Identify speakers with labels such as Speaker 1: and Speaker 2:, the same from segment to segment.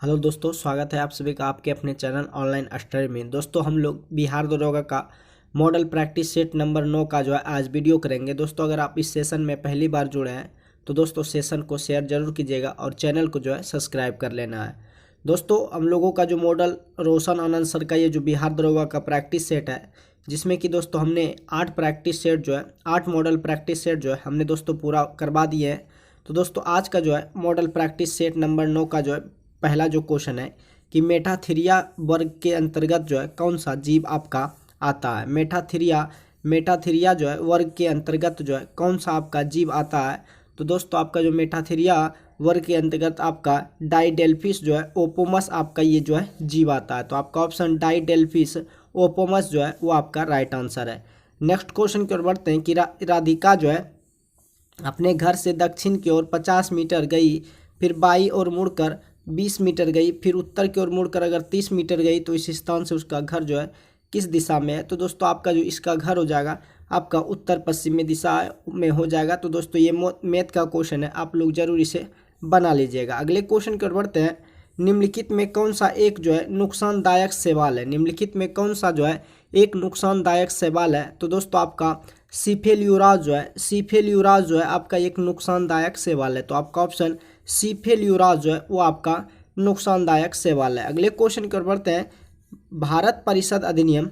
Speaker 1: Hello दोस्तों, स्वागत है आप सभी का आपके अपने चैनल ऑनलाइन स्टडी में। दोस्तों, हम लोग बिहार दरोगा का मॉडल प्रैक्टिस सेट नंबर 9 का जो है आज वीडियो करेंगे। दोस्तों, अगर आप इस सेशन में पहली बार जुड़े हैं तो दोस्तों सेशन को शेयर जरूर कीजिएगा और चैनल को जो है सब्सक्राइब कर लेना है। दोस्तों, हम लोगों का जो मॉडल रोशन आनंद सर का ये जो बिहार दरोगा का प्रैक्टिस सेट है, जिसमें कि दोस्तों हमने 8 प्रैक्टिस सेट जो है 8 मॉडल प्रैक्टिस सेट जो है हमने दोस्तों पूरा करवा दिए हैं। तो दोस्तों आज का जो है मॉडल प्रैक्टिस सेट नंबर 9 का जो है पहला जो क्वेश्चन है कि मेटाथीरिया वर्ग के अंतर्गत जो है कौन सा जीव आपका आता है। मेटाथीरिया जो है वर्ग के अंतर्गत जो है कौन सा आपका जीव आता है। तो दोस्तों आपका जो मेटाथीरिया वर्ग के अंतर्गत आपका डाइडेल्फिस जो है ओपोमस आपका ये जो है जीव आता है। तो आपका ऑप्शन डाइडेल्फिस ओपोमस जो है वो आपका राइट आंसर है। नेक्स्ट क्वेश्चन की ओर बढ़ते हैं कि राधिका जो है अपने घर से दक्षिण की ओर 50 मीटर गई, फिर बाई ओर मुड़कर 20 मीटर गई, फिर उत्तर की ओर मुड़कर अगर 30 मीटर गई तो इस स्थान से उसका घर जो है किस दिशा में है। तो दोस्तों आपका जो इसका घर हो जाएगा आपका उत्तर पश्चिमी दिशा में हो जाएगा। तो दोस्तों ये मैथ का क्वेश्चन है, आप लोग जरूर इसे बना लीजिएगा। अगले क्वेश्चन की ओर बढ़ते हैं। निम्नलिखित में कौन सा एक जो है नुकसानदायक सवाल है। निम्नलिखित में कौन सा जो है एक नुकसानदायक सवाल है। तो दोस्तों आपका सीफेल्यूराज जो है आपका एक नुकसानदायक सवाल है। तो आपका ऑप्शन सीफेल्यूराज जो है वो आपका नुकसानदायक सवाल है। अगले क्वेश्चन की ओर बढ़ते हैं। भारत परिषद अधिनियम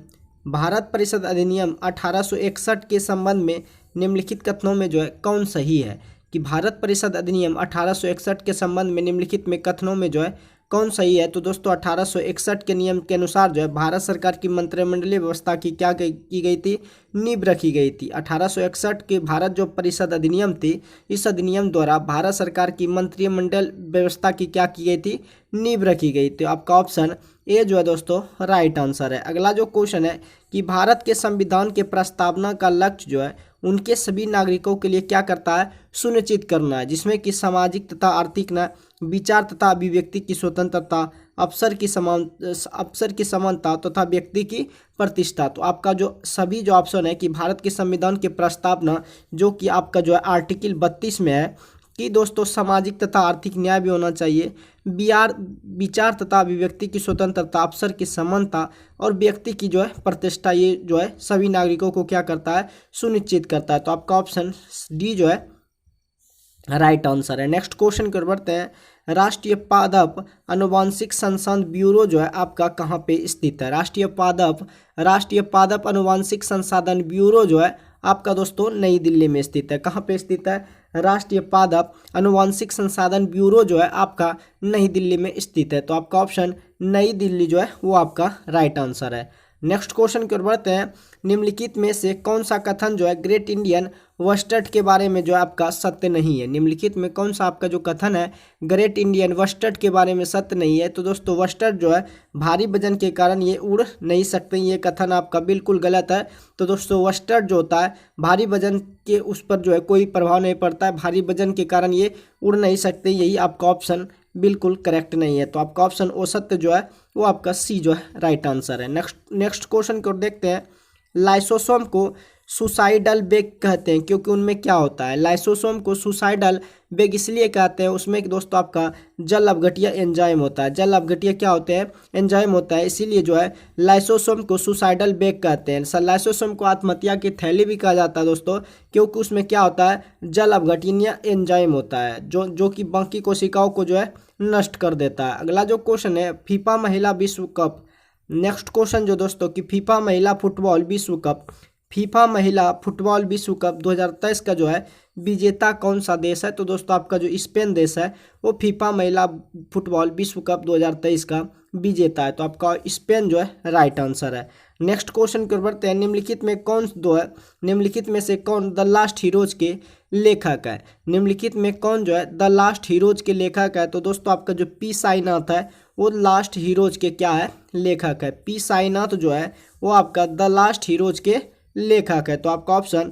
Speaker 1: 1861 के संबंध में निम्नलिखित कथनों में जो है कौन सही है। कि भारत परिषद अधिनियम 1861 के संबंध में निम्नलिखित में कथनों में जो है कौन सही है। तो दोस्तों 1861 के नियम के अनुसार जो है भारत सरकार की मंत्रिमंडलीय व्यवस्था की क्या की गई थी, नींव रखी गई थी। 1861 के भारत जो परिषद अधिनियम थी, इस अधिनियम द्वारा भारत सरकार की मंत्रिमंडल व्यवस्था की क्या की गई थी, नींव रखी गई थी। आपका ऑप्शन ए जो है दोस्तों राइट आंसर है। अगला जो क्वेश्चन है कि भारत के संविधान के प्रस्तावना का लक्ष्य जो है उनके सभी नागरिकों के लिए क्या करता है, सुनिश्चित करना है, जिसमें कि सामाजिक तथा आर्थिक विचार तथा अभिव्यक्ति की स्वतंत्रता, अवसर की समानता तथा व्यक्ति की प्रतिष्ठा। तो आपका जो सभी जो ऑप्शन है कि भारत के संविधान के प्रस्तावना जो कि आपका जो है आर्टिकल 32 में है कि दोस्तों सामाजिक तथा आर्थिक न्याय भी होना चाहिए, विचार तथा अभिव्यक्ति की स्वतंत्रता, अवसर की समानता और व्यक्ति की जो है प्रतिष्ठा, ये जो है सभी नागरिकों को क्या करता है, सुनिश्चित करता है। तो आपका ऑप्शन डी जो है राइट आंसर है। नेक्स्ट क्वेश्चन की ओर बढ़ते हैं। राष्ट्रीय पादप अनुवांशिक संसाधन ब्यूरो जो है आपका कहाँ पे स्थित है। राष्ट्रीय पादप अनुवांशिक संसाधन ब्यूरो जो है आपका दोस्तों नई दिल्ली में स्थित है। कहाँ पे स्थित है, राष्ट्रीय पादप अनुवांशिक संसाधन ब्यूरो जो है आपका नई दिल्ली में स्थित है। तो आपका ऑप्शन नई दिल्ली जो है वो आपका राइट आंसर है। नेक्स्ट क्वेश्चन की ओर बढ़ते हैं। निम्नलिखित में से कौन सा कथन जो है ग्रेट इंडियन वस्टर्ड के बारे में जो है आपका सत्य नहीं है। निम्नलिखित में कौन सा आपका जो कथन है ग्रेट इंडियन वस्टर्ड के बारे में सत्य नहीं है। तो दोस्तों वस्टर्ड जो है भारी वजन के कारण ये उड़ नहीं सकते, ये कथन आपका बिल्कुल गलत है। तो दोस्तों वस्टर्ड जो होता है भारी वजन के उस पर जो है कोई प्रभाव नहीं पड़ता है, भारी वजन के कारण ये उड़ नहीं सकते, यही आपका ऑप्शन बिल्कुल करेक्ट नहीं है। तो आपका ऑप्शन ओ सत्य जो है वो आपका सी जो है राइट आंसर है। नेक्स्ट क्वेश्चन को देखते हैं। लाइसोसोम को सुसाइडल बेग कहते हैं क्योंकि उनमें क्या होता है। लाइसोसोम को सुसाइडल बेग इसलिए कहते हैं, उसमें दोस्तों आपका जल अपघट्य एंजाइम होता है। जल अपघट्य क्या होते हैं, एंजाइम होता है, इसीलिए जो है लाइसोसोम को सुसाइडल बेग कहते हैं। लाइसोसोम को आत्महत्या की थैली भी कहा जाता है दोस्तों, क्योंकि उसमें क्या होता है, जल अपघटनीय एंजाइम होता है जो कि बाकी कोशिकाओं को जो है नष्ट कर देता है। अगला जो क्वेश्चन है फीफा महिला विश्व कप। नेक्स्ट क्वेश्चन जो दोस्तों कि फीफा महिला फुटबॉल विश्व कप 2023 का जो है विजेता कौन सा देश है। तो दोस्तों आपका जो स्पेन देश है वो फीफा महिला फुटबॉल विश्व कप 2023 का विजेता है। तो आपका स्पेन जो है राइट आंसर है। नेक्स्ट क्वेश्चन की ओर बढ़ते हैं। निम्नलिखित में से कौन द लास्ट हीरोज के लेखक है। निम्नलिखित में कौन जो है द लास्ट हीरोज के लेखक है। तो दोस्तों आपका जो पी साईनाथ है वो लास्ट हीरोज के क्या है, लेखक है। पी साईनाथ जो है वो आपका द लास्ट हीरोज के लेखक है। तो आपका ऑप्शन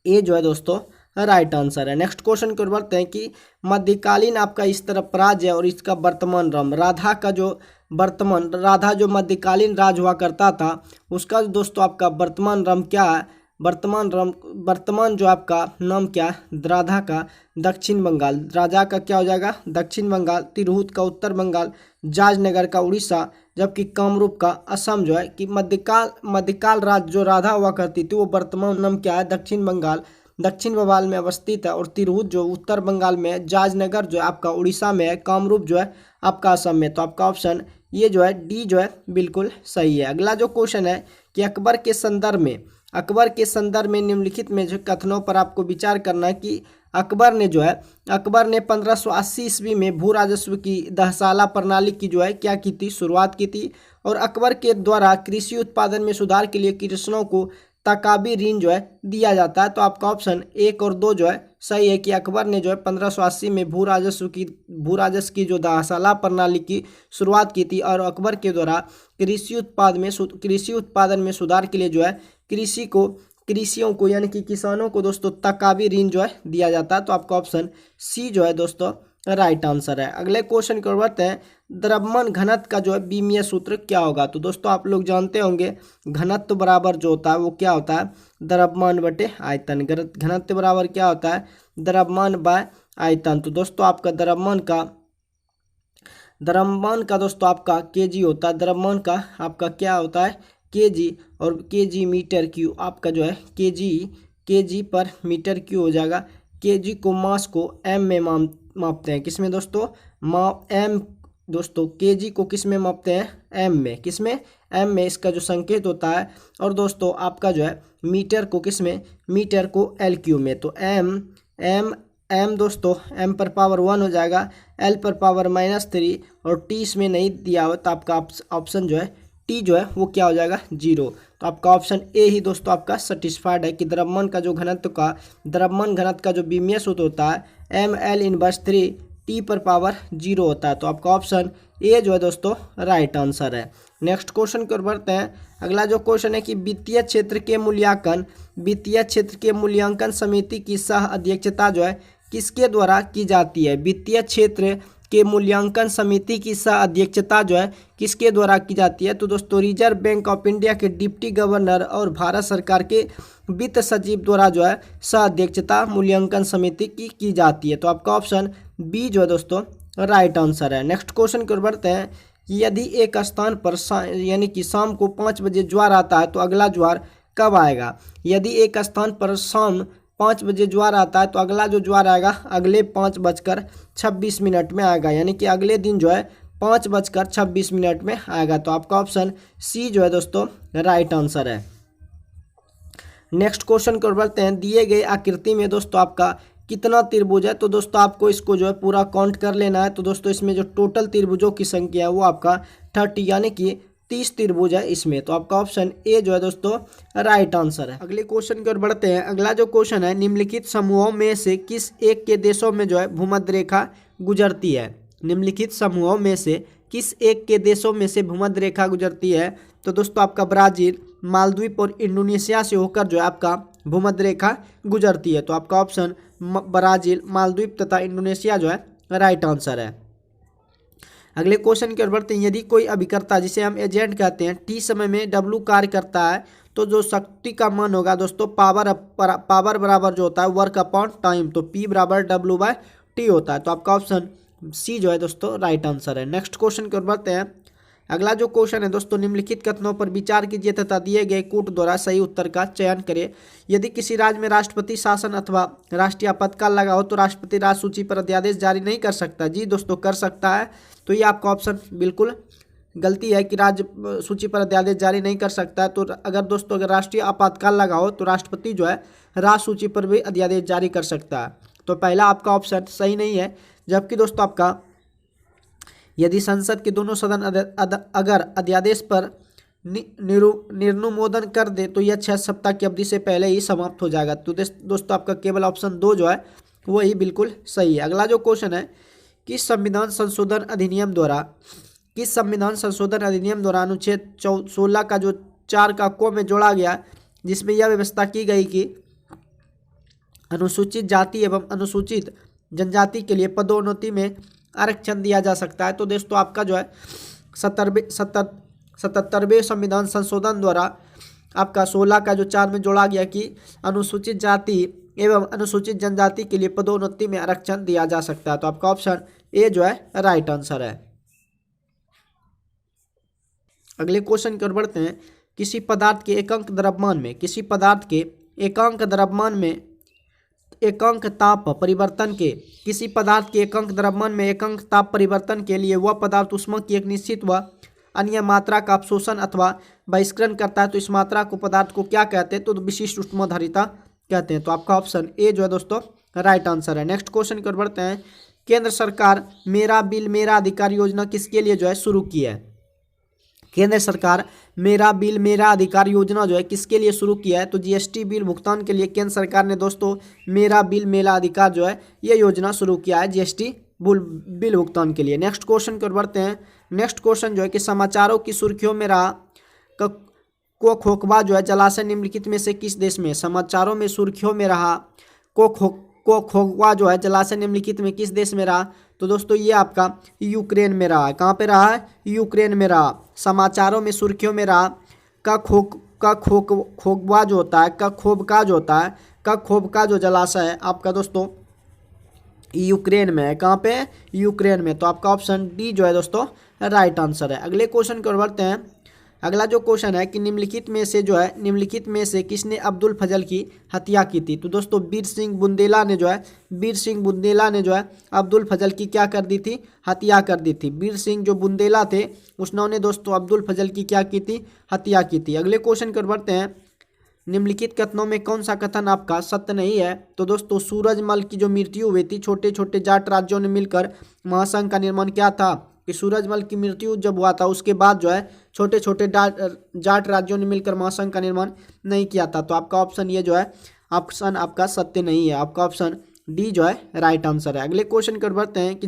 Speaker 1: ए जो है दोस्तों राइट आंसर है। नेक्स्ट क्वेश्चन की ओर बढ़ते हैं कि मध्यकालीन आपका इस तरफ राज है और इसका वर्तमान राम राधा जो मध्यकालीन राज हुआ करता था उसका दोस्तों आपका वर्तमान राम क्या है, वर्तमान जो आपका नाम क्या है राधा का, दक्षिण बंगाल, राजा का क्या हो जाएगा दक्षिण बंगाल, तिरहुत का उत्तर बंगाल, जाजनगर का उड़ीसा, जबकि कामरूप का असम जो है कि मध्यकाल राज्य जो राधा हुआ करती थी वो वर्तमान नाम क्या है दक्षिण बंगाल, दक्षिण बंगाल में अवस्थित है। और तिरहुत जो उत्तर बंगाल में है, जाजनगर जो है आपका उड़ीसा में है, कामरूप जो है आपका असम में। तो आपका ऑप्शन ये जो है डी जो है बिल्कुल सही है। अगला जो क्वेश्चन है कि अकबर के संदर्भ में निम्नलिखित में जो कथनों पर आपको विचार करना है कि अकबर ने 1580 ईस्वी में भू राजस्व की दहसाला प्रणाली की जो है क्या की थी शुरुआत की थी। और अकबर के द्वारा कृषि उत्पादन में सुधार के लिए किसानों को तकाबी ऋण जो है दिया जाता है। तो आपका ऑप्शन 1 और 2 जो है सही है कि अकबर ने जो है 1580 में भू राजस्व की जो दहसाला प्रणाली की शुरुआत की थी। और अकबर के द्वारा कृषि उत्पादन में सुधार के लिए जो है कृषियों को यानी कि किसानों को दोस्तों तकाबी ऋण जो है दिया जाता है। तो आपका ऑप्शन सी जो है दोस्तों राइट आंसर है। अगले क्वेश्चन की ओर बढ़ते हैं, द्रव्यमान घनत्व का जो है बीमीय सूत्र क्या होगा। तो दोस्तों आप लोग जानते होंगे घनत्व बराबर जो होता है वो क्या होता है द्रव्यमान बटे आयतन। घनत्व बराबर क्या होता है द्रव्यमान बाय आयतन। तो दोस्तों आपका द्रव्यमान का दोस्तों आपका केजी होता है, द्रव्यमान का आपका क्या होता है केजी, और केजी मीटर क्यू आपका जो है केजी पर मीटर क्यू हो जाएगा। केजी को मास को एम में मापते हैं, किसमें दोस्तों एम दोस्तों केजी को किस में मापते हैं एम में, किसमें एम में इसका जो संकेत होता है। और दोस्तों आपका जो है मीटर को किस में मीटर को एल क्यू में। तो एम दोस्तों एम पर पावर 1 हो जाएगा, एल पर पावर -3 और टी इसमें नहीं दिया हुआ। तो आपका ऑप्शन जो है टी जो है वो क्या हो जाएगा 0। तो आपका ऑप्शन ए ही दोस्तों आपका सेटिस्फाइड है कि द्रव्यमान घनत्व का जो बीमीय सूत्र होता है ml/3 टी पर पावर 0 होता है। तो आपका ऑप्शन ए जो है दोस्तों राइट आंसर है। नेक्स्ट क्वेश्चन की ओर बढ़ते हैं। अगला जो क्वेश्चन है कि वित्तीय क्षेत्र के मूल्यांकन समिति की सह अध्यक्षता जो है किसके द्वारा की जाती है। वित्तीय क्षेत्र के मूल्यांकन समिति की सह अध्यक्षता जो है किसके द्वारा की जाती है। तो दोस्तों रिजर्व बैंक ऑफ इंडिया के डिप्टी गवर्नर और भारत सरकार के वित्त सचिव द्वारा जो है सह अध्यक्षता मूल्यांकन समिति की जाती है। तो आपका ऑप्शन बी जो है दोस्तों राइट आंसर है। नेक्स्ट क्वेश्चन की ओर बढ़ते हैं कि यदि एक स्थान पर यानी कि शाम को 5 बजे ज्वार आता है तो अगला ज्वार कब आएगा। यदि एक स्थान पर शाम 5 बजे ज्वार आता है तो अगला जो ज्वार आएगा अगले 5:26 में आएगा, यानी कि अगले दिन जो है 5:26 में आएगा। तो आपका ऑप्शन सी जो है दोस्तों राइट आंसर है। नेक्स्ट क्वेश्चन को बढ़ते हैं, दिए गए आकृति में दोस्तों आपका कितना त्रिभुज है। तो दोस्तों आपको इसको जो है पूरा काउंट कर लेना है। तो दोस्तों इसमें जो टोटल त्रिभुजों की संख्या है वो आपका 30 यानी कि 30 त्रिभुज है इसमें। तो आपका ऑप्शन ए जो है दोस्तों राइट आंसर है। अगले क्वेश्चन की ओर बढ़ते हैं। अगला जो क्वेश्चन है, निम्नलिखित समूहों में से किस एक के देशों में जो है भूमध्य रेखा गुजरती है। निम्नलिखित समूहों में से किस एक के देशों में से भूमध्य रेखा गुजरती है। तो दोस्तों आपका ब्राजील, मालदीव और इंडोनेशिया से होकर जो है आपका भूमध्य रेखा गुजरती है। तो आपका ऑप्शन ब्राजील, मालदीव तथा इंडोनेशिया जो है राइट आंसर है। अगले क्वेश्चन की ओर बढ़ते हैं। यदि कोई अभिकर्ता जिसे हम एजेंट कहते हैं टी समय में डब्ल्यू कार्य करता है तो जो शक्ति का मान होगा दोस्तों पावर बराबर जो होता है वर्क अपॉन टाइम, तो पी बराबर W/T होता है। तो आपका ऑप्शन सी जो है दोस्तों राइट आंसर है। नेक्स्ट क्वेश्चन की ओर बढ़ते हैं। अगला जो क्वेश्चन है दोस्तों, निम्नलिखित कथनों पर विचार कीजिए तथा दिए गए कूट द्वारा सही उत्तर का चयन करें। यदि किसी राज्य में राष्ट्रपति शासन अथवा राष्ट्रीय आपातकाल लगा हो तो राष्ट्रपति राज्य सूची पर अध्यादेश जारी नहीं कर सकता। जी दोस्तों कर सकता है। तो ये आपका ऑप्शन बिल्कुल गलती है कि राज्य सूची पर अध्यादेश जारी नहीं कर सकता है। तो अगर राष्ट्रीय आपातकाल लगा हो तो राष्ट्रपति जो है राज्य सूची पर भी अध्यादेश जारी कर सकता है। तो पहला आपका ऑप्शन सही नहीं है। जबकि दोस्तों आपका यदि संसद के दोनों सदन अगर अध्यादेश पर निर्नुमोदन कर दे तो यह 6 सप्ताह की अवधि से पहले ही समाप्त हो जाएगा। तो दोस्तों आपका केवल ऑप्शन 2 जो है वही बिल्कुल सही है। अगला जो क्वेश्चन है, किस संविधान संशोधन अधिनियम द्वारा अनुच्छेद 16 का जो 4 का क में जोड़ा गया, जिसमें यह व्यवस्था की गई कि अनुसूचित जाति एवं अनुसूचित जनजाति के लिए पदोन्नति में आरक्षण दिया जा सकता है। तो दोस्तों आपका जो है 77वें संविधान संशोधन द्वारा आपका 16 का जो 4 में जोड़ा गया कि अनुसूचित जाति एवं अनुसूचित जनजाति के लिए पदोन्नति में आरक्षण दिया जा सकता है। तो आपका ऑप्शन ए जो है राइट आंसर है। अगले क्वेश्चन की ओर बढ़ते हैं। किसी पदार्थ के एकांक द्रव्यमान में एकांक ताप परिवर्तन के लिए वह पदार्थ ऊष्मा की एक निश्चित व अन्य मात्रा का अवशोषण अथवा बहिष्करण करता है। तो इस मात्रा को पदार्थ को क्या कहते हैं? तो विशिष्ट ऊष्माधारिता कहते हैं। तो आपका ऑप्शन ए जो है दोस्तों राइट आंसर है। नेक्स्ट क्वेश्चन की ओर बढ़ते हैं। केंद्र सरकार मेरा बिल मेरा अधिकार योजना किसके लिए जो है शुरू की है? केंद्र सरकार मेरा बिल मेरा अधिकार योजना जो है किसके लिए शुरू किया है? तो जीएसटी बिल भुगतान के लिए केंद्र सरकार ने दोस्तों मेरा बिल मेरा अधिकार जो है ये योजना शुरू किया है जीएसटी बिल भुगतान के लिए। नेक्स्ट क्वेश्चन की ओर बढ़ते हैं। नेक्स्ट क्वेश्चन जो है कि समाचारों की सुर्खियों में रहा को खोखबा जो है जलाशय निम्नलिखित में से किस देश में? समाचारों में सुर्खियों में रहा को खोखबा जो है जलाशय निम्नलिखित में किस देश में रहा? तो दोस्तों ये आपका यूक्रेन में रहा है। कहाँ पे रहा है? यूक्रेन में रहा। समाचारों में सुर्खियों में रहा खोखबा जो होता है खोखबका जो जलाशय है आपका दोस्तों यूक्रेन में है। कहाँ पे? यूक्रेन में। तो आपका ऑप्शन डी जो है दोस्तों राइट आंसर है। अगले क्वेश्चन की ओर बढ़ते हैं। अगला जो क्वेश्चन है कि निम्नलिखित में से किसने अब्दुल फजल की हत्या की थी? तो दोस्तों वीर सिंह बुंदेला ने जो है अब्दुल फजल की क्या कर दी थी? हत्या कर दी थी। वीर सिंह जो बुंदेला थे उन्होंने दोस्तों अब्दुल फजल की क्या की थी? हत्या की थी। अगले क्वेश्चन की ओर बढ़ते हैं। निम्नलिखित कथनों में कौन सा कथन आपका सत्य नहीं है? तो दोस्तों सूरजमल की जो मृत्यु हुई थी, छोटे छोटे जाट राज्यों ने मिलकर महासंघ का निर्माण किया था कि सूरजमल की मृत्यु जब हुआ था उसके बाद जो है छोटे छोटे जाट राज्यों ने मिलकर महासंघ का निर्माण नहीं किया था। तो आपका ऑप्शन ये जो है ऑप्शन आपका सत्य नहीं है। आपका ऑप्शन डी जो है राइट आंसर है। अगले क्वेश्चन कर बढ़ते हैं कि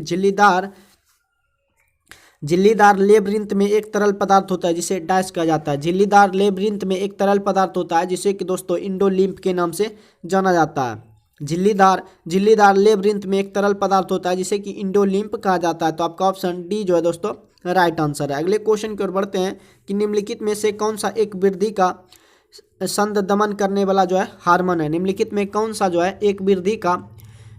Speaker 1: झिल्लीदार लेबरिंथ में एक तरल पदार्थ होता है जिसे डैश कहा जाता है। झिल्लीदार लेबरिंथ में एक तरल पदार्थ होता है जिसे कि दोस्तों इंडोलिम्फ के नाम से जाना जाता है। झिल्लीदार लेबरिंथ में एक तरल पदार्थ होता है जिसे कि इंडोलिम्फ कहा जाता है। तो आपका ऑप्शन डी जो है दोस्तों राइट आंसर है। अगले क्वेश्चन की ओर बढ़ते हैं कि निम्नलिखित में से कौन सा एक वृद्धि का संद दमन करने वाला जो है हार्मोन है? निम्नलिखित में कौन सा जो है एक वृद्धि का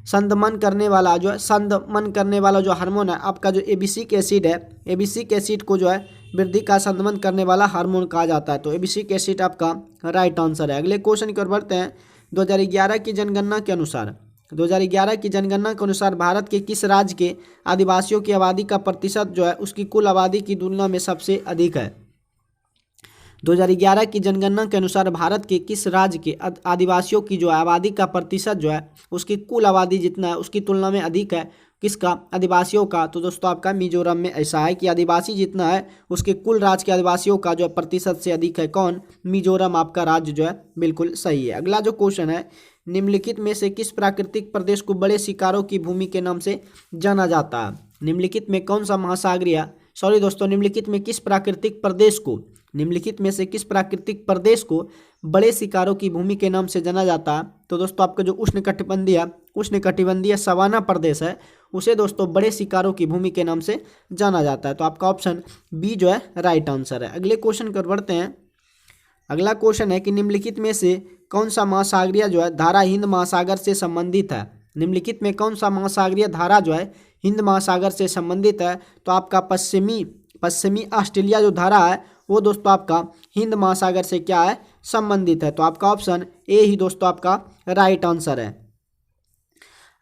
Speaker 1: संदमन करने वाला जो हार्मोन है आपका जो एबिसिक एसिड है, एबिसिक एसिड को जो है वृद्धि का संदमन करने वाला हार्मोन कहा जाता है। तो एबिसिक एसिड आपका राइट आंसर है। अगले क्वेश्चन की ओर बढ़ते हैं। 2011 की जनगणना के अनुसार भारत के किस राज्य के आदिवासियों की आबादी का प्रतिशत जो है उसकी कुल आबादी की तुलना में सबसे अधिक है? 2011 की जनगणना के अनुसार भारत के किस राज्य के आदिवासियों की जो आबादी का प्रतिशत जो है उसकी कुल आबादी जितना है उसकी तुलना में अधिक है? किसका? आदिवासियों का। तो दोस्तों आपका मिजोरम में ऐसा है कि आदिवासी जितना है उसके कुल राज्य के आदिवासियों का जो प्रतिशत से अधिक है कौन? मिजोरम आपका राज्य जो है बिल्कुल सही है। अगला जो क्वेश्चन है निम्नलिखित में से किस प्राकृतिक प्रदेश को बड़े शिकारों की भूमि के नाम से जाना जाता है? निम्नलिखित में कौन सा महासागरीय निम्नलिखित में से किस प्राकृतिक प्रदेश को बड़े शिकारों की भूमि के नाम से जाना जाता है? तो दोस्तों आपका जो उष्णकटिबंधीय सवाना प्रदेश है उसे दोस्तों बड़े शिकारों की भूमि के नाम से जाना जाता है। तो आपका ऑप्शन बी जो है राइट आंसर है। अगले क्वेश्चन पर बढ़ते हैं। अगला क्वेश्चन है कि निम्नलिखित में से कौन सा महासागरीय जो है धारा हिंद महासागर से संबंधित है? निम्नलिखित में कौन सा महासागरीय धारा जो है हिंद महासागर से संबंधित है? तो आपका पश्चिमी ऑस्ट्रेलिया जो धारा है वो दोस्तों आपका हिंद महासागर से क्या है? संबंधित है। तो आपका ऑप्शन ए ही दोस्तों आपका राइट आंसर है।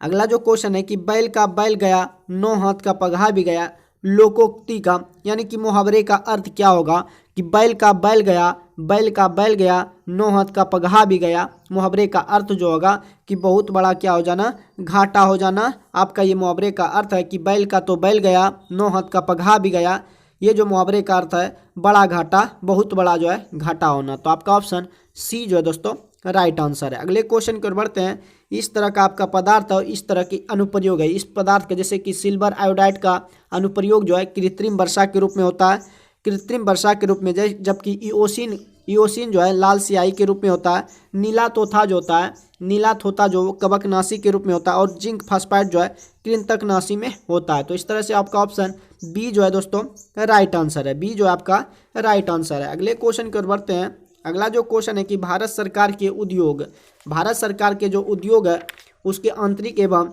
Speaker 1: अगला जो क्वेश्चन है कि बैल का बैल गया 9 हाथ का पगहा भी गया लोकोक्ति का यानी कि मुहावरे का अर्थ क्या होगा? कि बैल का बैल गया 9 हाथ का पगहा भी गया। मुहावरे का अर्थ जो होगा कि बहुत बड़ा क्या हो जाना? घाटा हो जाना। आपका ये मुहावरे का अर्थ है कि बैल का तो बैल गया 9 हाथ का पगहा भी गया। ये जो मुहावरे का अर्थ है बड़ा घाटा, बहुत बड़ा जो है घाटा होना। तो आपका ऑप्शन सी जो है दोस्तों राइट आंसर है। अगले क्वेश्चन की ओर बढ़ते हैं। इस तरह का आपका पदार्थ और इस तरह की अनुप्रयोग है। इस पदार्थ का जैसे कि सिल्वर आयोडाइड का अनुप्रयोग जो है कृत्रिम वर्षा के रूप में होता है, जबकि इओसिन जो है लाल स्याही के रूप में होता है। नीला थोथा जो कवकनाशी के रूप में होता है और जिंक फास्फाइड जो है कृंतकनाशी में होता है। तो इस तरह से आपका ऑप्शन बी जो है दोस्तों राइट आंसर है। बी जो है आपका राइट आंसर है। अगले क्वेश्चन की ओर बढ़ते हैं। अगला जो क्वेश्चन है कि भारत सरकार के जो उद्योग है उसके आंतरिक एवं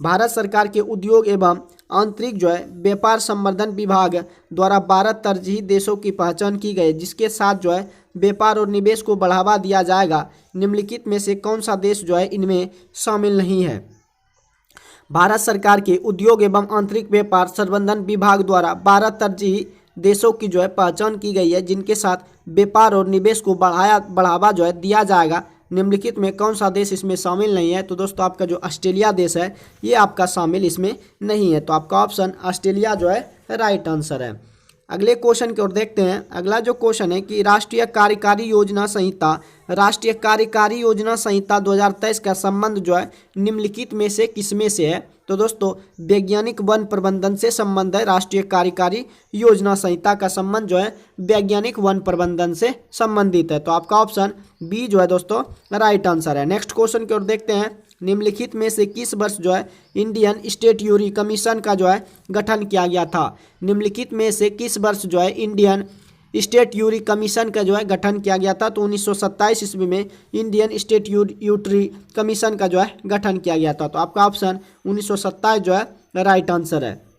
Speaker 1: भारत सरकार के उद्योग एवं आंतरिक जो है व्यापार संवर्धन विभाग द्वारा 12 तरजीही देशों की पहचान की गई, जिसके साथ जो है व्यापार और निवेश को बढ़ावा दिया जाएगा। निम्नलिखित में से कौन सा देश जो है इनमें शामिल नहीं है? भारत सरकार के उद्योग एवं आंतरिक व्यापार संवर्धन विभाग द्वारा 12 तरजीही देशों की जो है पहचान की गई है, जिनके साथ व्यापार और निवेश को बढ़ावा जो है दिया जाएगा। निम्नलिखित में कौन सा देश इसमें शामिल नहीं है? तो दोस्तों आपका जो ऑस्ट्रेलिया देश है ये आपका शामिल इसमें नहीं है, तो आपका ऑप्शन ऑस्ट्रेलिया जो है राइट आंसर है। अगले क्वेश्चन की ओर देखते हैं। अगला जो क्वेश्चन है कि राष्ट्रीय कार्यकारी योजना संहिता 2023 का संबंध जो है निम्नलिखित में से किसमें से है? तो दोस्तों वैज्ञानिक वन प्रबंधन से संबंध है। राष्ट्रीय कार्यकारी योजना संहिता का संबंध जो है वैज्ञानिक वन प्रबंधन से संबंधित है, तो आपका ऑप्शन बी जो है दोस्तों राइट आंसर है। नेक्स्ट क्वेश्चन की ओर देखते हैं। निम्नलिखित में से किस वर्ष जो है इंडियन स्टैट्यूटरी कमीशन का जो है गठन किया गया था? निम्नलिखित में से किस वर्ष जो है इंडियन स्टैट्यूटरी कमीशन का जो है गठन किया गया था? तो 1927 ईस्वी में इंडियन स्टैट्यूटरी कमीशन का जो है गठन किया गया था, तो आपका ऑप्शन 1927 जो है राइट आंसर है।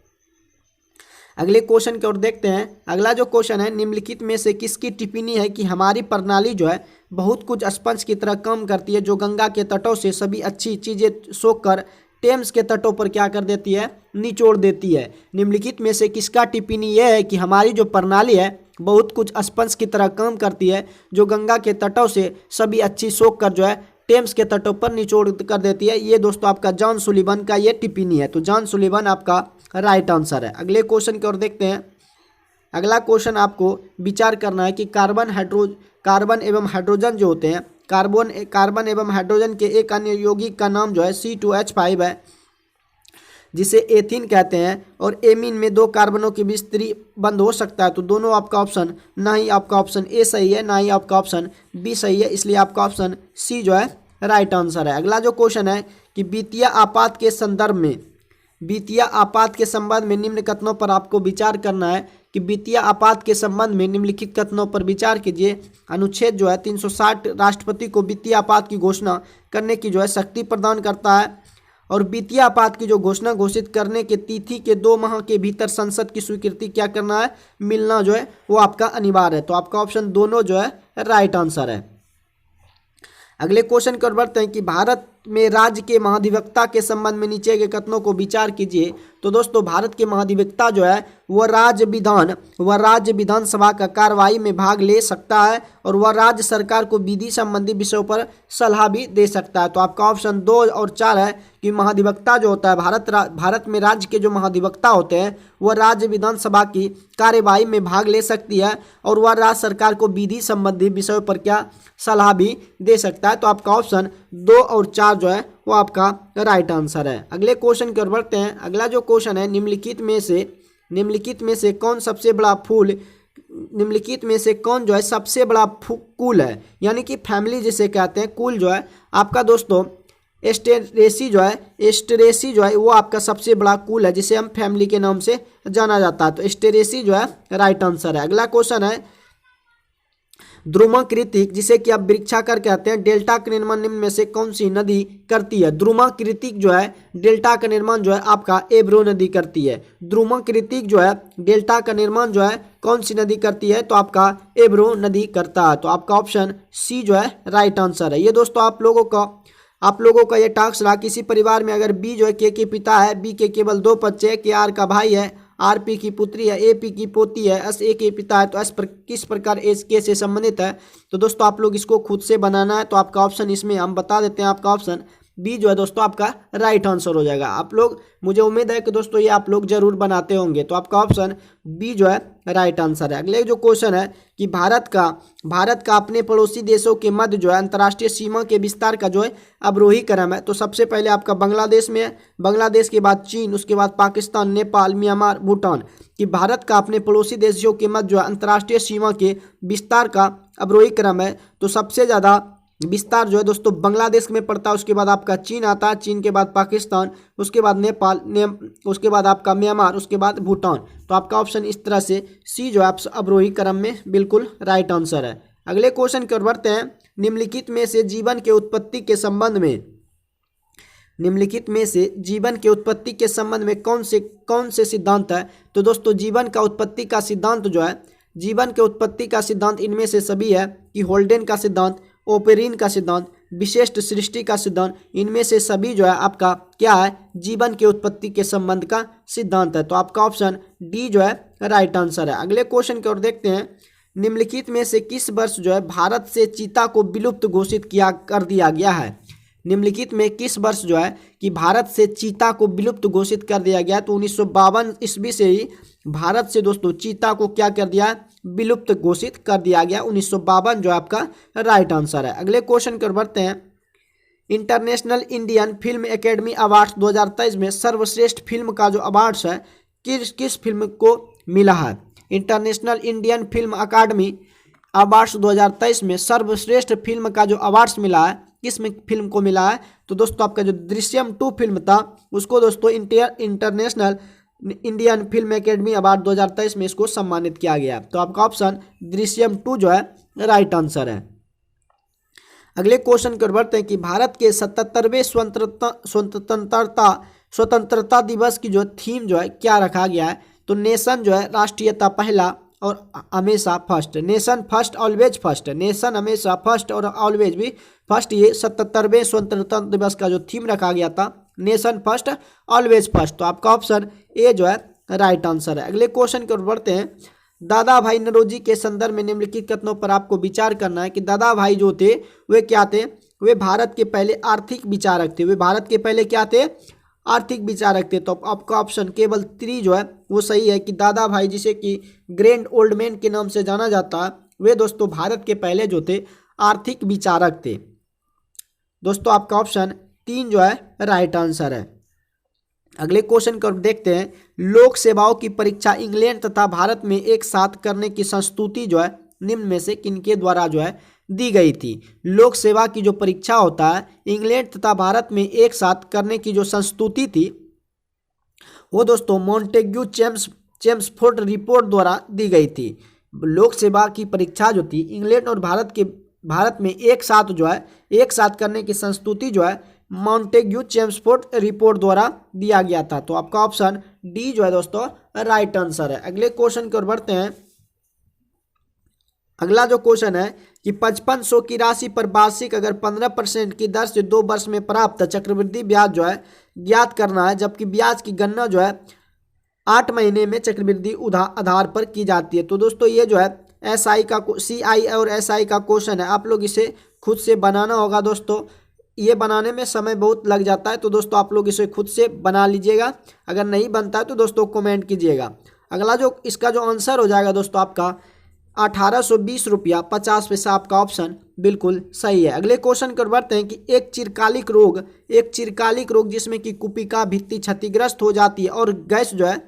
Speaker 1: अगले क्वेश्चन की ओर देखते हैं। अगला जो क्वेश्चन है निम्नलिखित में से किसकी टिप्पणी है कि हमारी प्रणाली जो है बहुत कुछ स्पंज की तरह काम करती है, जो गंगा के तटों से सभी अच्छी चीज़ें सोखकर टेम्स के तटों पर क्या कर देती है? निचोड़ देती है। निम्नलिखित में से किसका टिप्पणी यह है कि हमारी जो प्रणाली है बहुत कुछ स्पंज की तरह काम करती है, जो गंगा के तटों से सभी अच्छी सोखकर जो है टेम्स के तटों पर निचोड़ कर देती है? ये दोस्तों आपका जॉन सुलिवन का ये टिप्पणी है, तो जॉन सुलिवन आपका राइट आंसर है। अगले क्वेश्चन की ओर देखते हैं। अगला क्वेश्चन आपको विचार करना है कि कार्बन एवं हाइड्रोजन जो होते हैं, कार्बन एवं हाइड्रोजन के एक अन्य यौगिक का नाम जो है C2H5 है, जिसे एथीन कहते हैं, और एमीन में 2 कार्बनों के बीच त्रिबंध हो सकता है। तो दोनों आपका ऑप्शन, ना ही आपका ऑप्शन ए सही है ना ही आपका ऑप्शन बी सही है, इसलिए आपका ऑप्शन सी जो है राइट आंसर है। अगला जो क्वेश्चन है कि वित्तीय आपात के संबंध में निम्न कथनों पर आपको विचार करना है कि वित्तीय आपात के संबंध में निम्नलिखित कथनों पर विचार कीजिए। अनुच्छेद जो है 360 राष्ट्रपति को वित्तीय आपात की घोषणा करने की जो है शक्ति प्रदान करता है, और वित्तीय आपात की जो घोषणा घोषित करने के तिथि के 2 माह के भीतर संसद की स्वीकृति क्या करना है? मिलना जो है वो आपका अनिवार्य है, तो आपका ऑप्शन दोनों जो है राइट आंसर है। अगले क्वेश्चन की ओर बढ़ते हैं कि भारत में राज्य के महाधिवक्ता के संबंध में नीचे के कथनों को विचार कीजिए। तो दोस्तों भारत के महाधिवक्ता जो है वह राज्य विधानसभा का कार्यवाही में भाग ले सकता है, और वह राज्य सरकार को विधि संबंधी विषयों पर सलाह भी दे सकता है। तो आपका ऑप्शन 2 और 4 है कि महाधिवक्ता जो होता है भारत में राज्य के जो महाधिवक्ता होते हैं वह राज्य विधानसभा की कार्यवाही में भाग ले सकती है, और वह राज्य सरकार को विधि संबंधी विषयों पर क्या सलाह भी दे सकता है। तो आपका ऑप्शन 2 और 4 जो है वो आपका राइट आंसर है। अगले क्वेश्चन की ओर बढ़ते हैं। अगला जो क्वेश्चन है निम्नलिखित में से कौन जो है सबसे बड़ा कुल है, यानी कि फैमिली जिसे कहते हैं, कुल जो है आपका दोस्तों एस्टेरेसी जो है वो आपका सबसे बड़ा कुल है, जिसे हम फैमिली के नाम से जाना जाता है, तो एस्टेरेसी जो है राइट आंसर है। अगला क्वेश्चन है द्रुमाकृतिक, जिसे कि आप वृक्षाकार कहते हैं, डेल्टा का निर्माण निम्न में से कौन सी नदी करती है? द्रुमाकृतिक जो है डेल्टा का निर्माण जो है आपका एब्रो नदी करती है। द्रुमाकृतिक जो है डेल्टा का निर्माण जो है कौन सी नदी करती है? तो आपका एब्रो नदी करता है, तो आपका ऑप्शन सी जो है राइट आंसर है। ये दोस्तों आप लोगों का ये टास्क रहा। किसी परिवार में अगर बी जो है के पिता है, बी के केवल 2 बच्चे हैं, के आर का भाई है, आर पी की पुत्री है, ए पी की पोती है, एस ए के पिता है, तो एस पर किस प्रकार एस के से संबंधित है? तो दोस्तों आप लोग इसको खुद से बनाना है, तो आपका ऑप्शन इसमें हम बता देते हैं। आपका ऑप्शन बी जो है दोस्तों आपका राइट आंसर हो जाएगा। आप लोग, मुझे उम्मीद है कि दोस्तों ये आप लोग जरूर बनाते होंगे, तो आपका ऑप्शन बी जो है राइट आंसर है। अगले जो क्वेश्चन है कि भारत का अपने पड़ोसी देशों के मध्य जो है अंतर्राष्ट्रीय सीमा के विस्तार का जो है अवरोही क्रम है। तो सबसे पहले आपका बांग्लादेश में है, बांग्लादेश के बाद चीन, उसके बाद पाकिस्तान, नेपाल, म्यांमार, भूटान। कि भारत का अपने पड़ोसी देशों के मध्य जो है अंतर्राष्ट्रीय सीमा के विस्तार का अवरोही क्रम है, तो सबसे ज़्यादा विस्तार जो है दोस्तों बांग्लादेश में पड़ता है, उसके बाद आपका चीन आता है, चीन के बाद पाकिस्तान, उसके बाद नेपाल, उसके बाद आपका म्यांमार, उसके बाद भूटान। तो आपका ऑप्शन इस तरह से सी जो है अवरोही क्रम में बिल्कुल राइट आंसर है। अगले क्वेश्चन की ओर बढ़ते हैं। निम्नलिखित में से जीवन के उत्पत्ति के संबंध में कौन से सिद्धांत है? तो दोस्तों जीवन का उत्पत्ति का सिद्धांत जो है, जीवन के उत्पत्ति का सिद्धांत इनमें से सभी है कि होल्डेन का सिद्धांत, ओपेरिन का सिद्धांत, विशिष्ट सृष्टि का सिद्धांत, इनमें से सभी जो है आपका क्या है, जीवन के उत्पत्ति के संबंध का सिद्धांत है। तो आपका ऑप्शन डी जो है राइट आंसर है। अगले क्वेश्चन की ओर देखते हैं। निम्नलिखित में से किस वर्ष जो है भारत से चीता को विलुप्त घोषित कर दिया गया है? निम्नलिखित में किस वर्ष जो है कि भारत से चीता को विलुप्त घोषित कर दिया गया? तो 1952 ईस्वी से ही भारत से दोस्तों चीता को क्या कर दिया, विलुप्त घोषित कर दिया गया। 1952 जो आपका राइट आंसर है। अगले क्वेश्चन की ओर बढ़ते हैं। International Indian film academy awards 2023 में सर्वश्रेष्ठ फिल्म का जो अवार्ड्स है किस फिल्म को मिला है? इंटरनेशनल इंडियन फिल्म अकादमी अवार्ड्स 2023 में सर्वश्रेष्ठ फिल्म का जो अवार्ड्स मिला है किस में फिल्म को मिला है? तो दोस्तों आपका जो दृश्यम 2 फिल्म था उसको दोस्तों international Indian film academy award 2023 में इसको सम्मानित किया गया। तो आपका ऑप्शन दृश्यम 2 जो है राइट आंसर है। अगले क्वेश्चन की ओर बढ़ते हैं कि भारत के 77वें स्वतंत्रता दिवस की जो थीम जो है क्या रखा गया है? तो नेशन जो है राष्ट्रीयता पहला और हमेशा first, nation first always first, nation हमेशा फर्स्ट और ऑलवेज भी फर्स्ट, ये 77वें स्वतंत्रता दिवस का जो थीम रखा गया था, नेशन फर्स्ट ऑलवेज फर्स्ट। तो आपका ऑप्शन ए जो है राइट आंसर है। अगले क्वेश्चन की ओर बढ़ते हैं। दादा भाई नौरोजी के संदर्भ में निम्नलिखित कथनों पर आपको विचार करना है कि दादा भाई जो थे वे क्या थे? वे भारत के पहले आर्थिक विचारक थे। वे भारत के पहले क्या थे? आर्थिक विचारक थे। तो आपका ऑप्शन केवल 3 जो है वो सही है कि दादा भाई जिसे कि ग्रैंड ओल्ड मैन के नाम से जाना जाता है, वे दोस्तों भारत के पहले जो थे आर्थिक विचारक थे। दोस्तों आपका ऑप्शन 3 जो है राइट आंसर है। अगले क्वेश्चन को देखते हैं। लोक सेवाओं की परीक्षा इंग्लैंड तथा भारत में एक साथ करने की संस्तुति जो है निम्न में से किनके द्वारा जो है दी गई थी? लोक सेवा की जो परीक्षा होता है इंग्लैंड तथा भारत में एक साथ करने की जो संस्तुति थी वो दोस्तों मॉन्टेग्यू चेम्सफोर्ड रिपोर्ट द्वारा दी गई थी। लोक सेवा की परीक्षा जो थी इंग्लैंड और भारत में एक साथ जो है एक साथ करने की संस्तुति जो है मॉन्टेग्यू चेम्सफोर्ड रिपोर्ट द्वारा दिया गया था। तो आपका ऑप्शन डी जो है दोस्तों राइट आंसर है। अगले क्वेश्चन की ओर बढ़ते हैं। अगला जो क्वेश्चन है कि 5500 की राशि पर वार्षिक अगर 15% की दर से 2 वर्ष में प्राप्त चक्रवृद्धि ब्याज जो है ज्ञात करना है, जबकि ब्याज की गणना जो है 8 महीने में चक्रवृद्धि आधार पर की जाती है। तो दोस्तों ये जो है SI का CI और SI का क्वेश्चन है, आप लोग इसे खुद से बनाना होगा। दोस्तों ये बनाने में समय बहुत लग जाता है, तो दोस्तों आप लोग इसे खुद से बना लीजिएगा। अगर नहीं बनता है तो दोस्तों कमेंट कीजिएगा। अगला जो इसका जो आंसर हो जाएगा दोस्तों आपका 1820 रुपया 50 पैसा, आपका ऑप्शन बिल्कुल सही है। अगले क्वेश्चन कर बढ़ते हैं कि एक चिरकालिक रोग जिसमें कि कुपिका भित्ति क्षतिग्रस्त हो जाती है और गैस जो है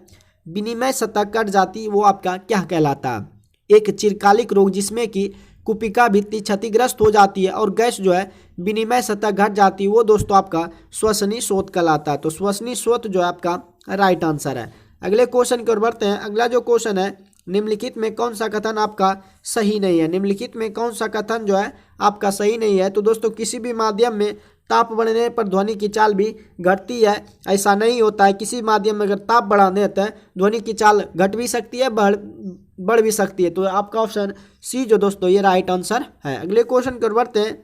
Speaker 1: विनिमय सतह कट जाती है, वो आपका क्या कहलाता है? एक चिरकालिक रोग जिसमें कि कुपिका भित्ति क्षतिग्रस्त हो जाती है और गैस जो है विनिमय सतह घट जाती है, वो दोस्तों आपका श्वसनीय स्रोत कहलाता है। तो श्वसनीय स्रोत जो है आपका राइट आंसर है। अगले क्वेश्चन की ओर बढ़ते हैं। अगला जो क्वेश्चन है, निम्नलिखित में कौन सा कथन आपका सही नहीं है? निम्नलिखित में कौन सा कथन जो है आपका सही नहीं है? तो दोस्तों किसी भी माध्यम में ताप बढ़ने पर ध्वनि की चाल भी घटती है, ऐसा नहीं होता है। किसी माध्यम में अगर ताप बढ़ा देते हैं ध्वनि की चाल घट भी सकती है, बढ़ भी सकती है। तो आपका ऑप्शन सी जो दोस्तों ये राइट आंसर है। अगले क्वेश्चन की ओर बढ़ते हैं।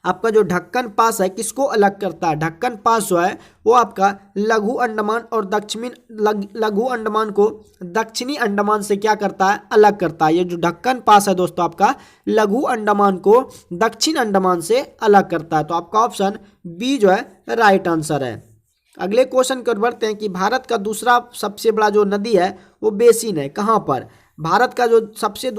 Speaker 1: आपका जो ढक्कन पास है किसको अलग करता है? ढक्कन पास जो है वो आपका लघु अंडमान और लघु अंडमान को दक्षिणी अंडमान से क्या करता है? अलग करता है। ये जो ढक्कन पास है दोस्तों आपका लघु अंडमान को दक्षिण अंडमान से अलग करता है। तो आपका ऑप्शन बी जो है राइट आंसर है। अगले क्वेश्चन की ओर बढ़ते हैं कि भारत का दूसरा सबसे बड़ा जो नदी है वो बेसिन है, कहाँ पर? भारत का जो सबसे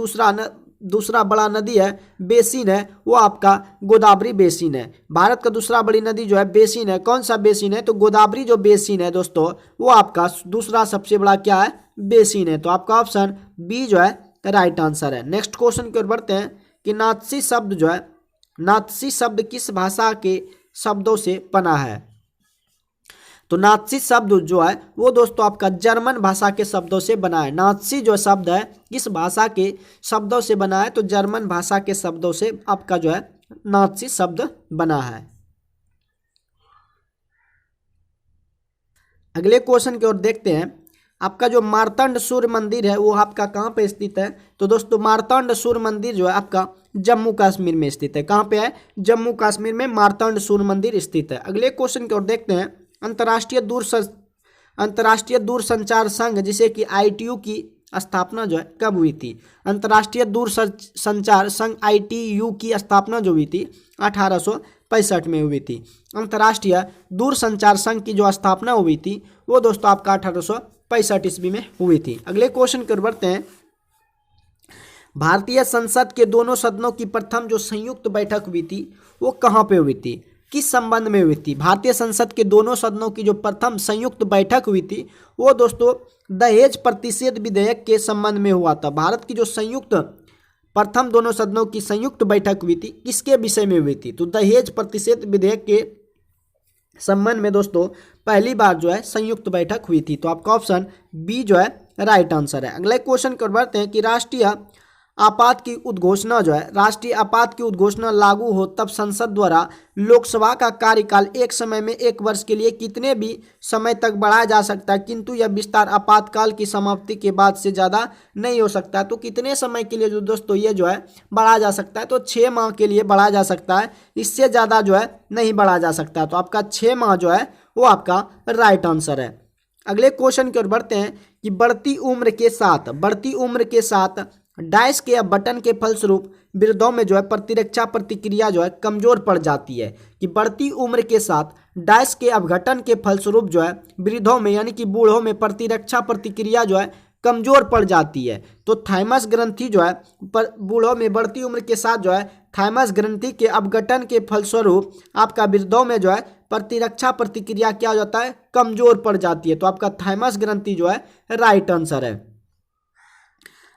Speaker 1: दूसरा बड़ा नदी है बेसिन है वो आपका गोदावरी बेसिन है। भारत का दूसरा बड़ी नदी जो है बेसिन है। कौन सा बेसिन है? तो गोदावरी जो बेसिन है दोस्तों वो आपका दूसरा सबसे बड़ा क्या है? बेसिन है। तो आपका ऑप्शन बी जो है राइट आंसर है। नेक्स्ट क्वेश्चन की ओर बढ़ते हैं कि नात्सी शब्द जो है, नात्सी शब्द किस भाषा के शब्दों से बना है? तो नात्सी शब्द जो है वो दोस्तों आपका जर्मन भाषा के शब्दों से बना है। नात्सी जो शब्द है किस भाषा के शब्दों से बना है, तो जर्मन भाषा के शब्दों से आपका जो है नात्सी शब्द बना है। अगले क्वेश्चन की ओर देखते हैं। आपका जो मार्तंड सूर्य मंदिर है वो आपका कहाँ पे स्थित है, तो दोस्तों मार्तंड सूर्य मंदिर जो है आपका जम्मू कश्मीर में स्थित है। कहाँ पे है, जम्मू कश्मीर में मार्तंड सूर्य मंदिर स्थित है। अगले क्वेश्चन की ओर देखते हैं। अंतर्राष्ट्रीय दूरसंचार संघ जिसे कि ITU की स्थापना जो है कब हुई थी। अंतर्राष्ट्रीय दूरसंचार संघ ITU की स्थापना जो हुई थी 1865 में हुई थी। अंतर्राष्ट्रीय दूरसंचार संघ की जो स्थापना हुई थी वो दोस्तों आपका 1865 ईस्वी में हुई थी। अगले क्वेश्चन की ओर बढ़ते हैं। भारतीय संसद के दोनों सदनों की प्रथम जो संयुक्त बैठक हुई थी वो कहाँ पे हुई थी, किस संबंध में हुई थी। भारतीय संसद के दोनों सदनों की जो प्रथम संयुक्त बैठक हुई थी वो दोस्तों दहेज प्रतिषेध विधेयक के संबंध में हुआ था। भारत की जो संयुक्त प्रथम दोनों सदनों की संयुक्त बैठक हुई थी किसके विषय में हुई थी, तो दहेज प्रतिषेध विधेयक के संबंध में दोस्तों पहली बार जो है संयुक्त बैठक हुई थी। तो आपका ऑप्शन बी जो है राइट आंसर है। अगले क्वेश्चन कर बढ़ते हैं कि राष्ट्रीय आपात की उद्घोषणा जो है, राष्ट्रीय आपात की उद्घोषणा लागू हो तब संसद द्वारा लोकसभा का कार्यकाल एक समय में 1 वर्ष के लिए कितने भी समय तक बढ़ाया जा सकता है, किंतु यह विस्तार आपातकाल की समाप्ति के बाद से ज़्यादा नहीं हो सकता। तो कितने समय के लिए जो दोस्तों ये जो है बढ़ाया जा सकता है, तो 6 माह के लिए बढ़ाया जा सकता है, इससे ज़्यादा जो है नहीं बढ़ाया जा सकता। तो आपका 6 माह जो है वो आपका राइट आंसर है। अगले क्वेश्चन की ओर बढ़ते हैं कि बढ़ती उम्र के साथ डाइस के या बटन के फलस्वरूप वृद्धों में जो है प्रतिरक्षा प्रतिक्रिया जो है कमजोर पड़ जाती है, कि बढ़ती उम्र के साथ डाइस के अपघटन के फलस्वरूप जो है वृद्धों में यानी कि बूढ़ों में प्रतिरक्षा प्रतिक्रिया जो है कमजोर पड़ जाती है। तो थाइमस ग्रंथि जो है बूढ़ों में बढ़ती उम्र के साथ जो है थाइमस ग्रंथि के अपघटन के फलस्वरूप आपका वृद्धों में जो है प्रतिरक्षा प्रतिक्रिया क्या हो जाता है, कमजोर पड़ जाती है। तो आपका थाइमस ग्रंथि जो है राइट आंसर है।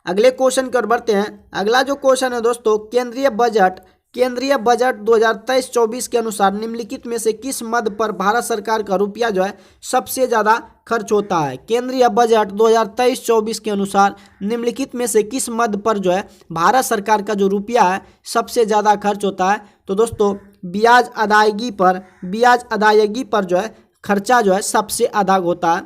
Speaker 1: अगले क्वेश्चन की ओर बढ़ते हैं। अगला जो क्वेश्चन है दोस्तों, केंद्रीय बजट 2023-24 के अनुसार निम्नलिखित में से किस मद पर भारत सरकार का रुपया जो है सबसे ज़्यादा खर्च होता है। केंद्रीय बजट 2023-24 के अनुसार निम्नलिखित में से किस मद पर जो है भारत सरकार का जो रुपया है सबसे ज़्यादा खर्च होता है, तो दोस्तों ब्याज अदायगी पर जो है खर्चा जो है सबसे अधिक होता है,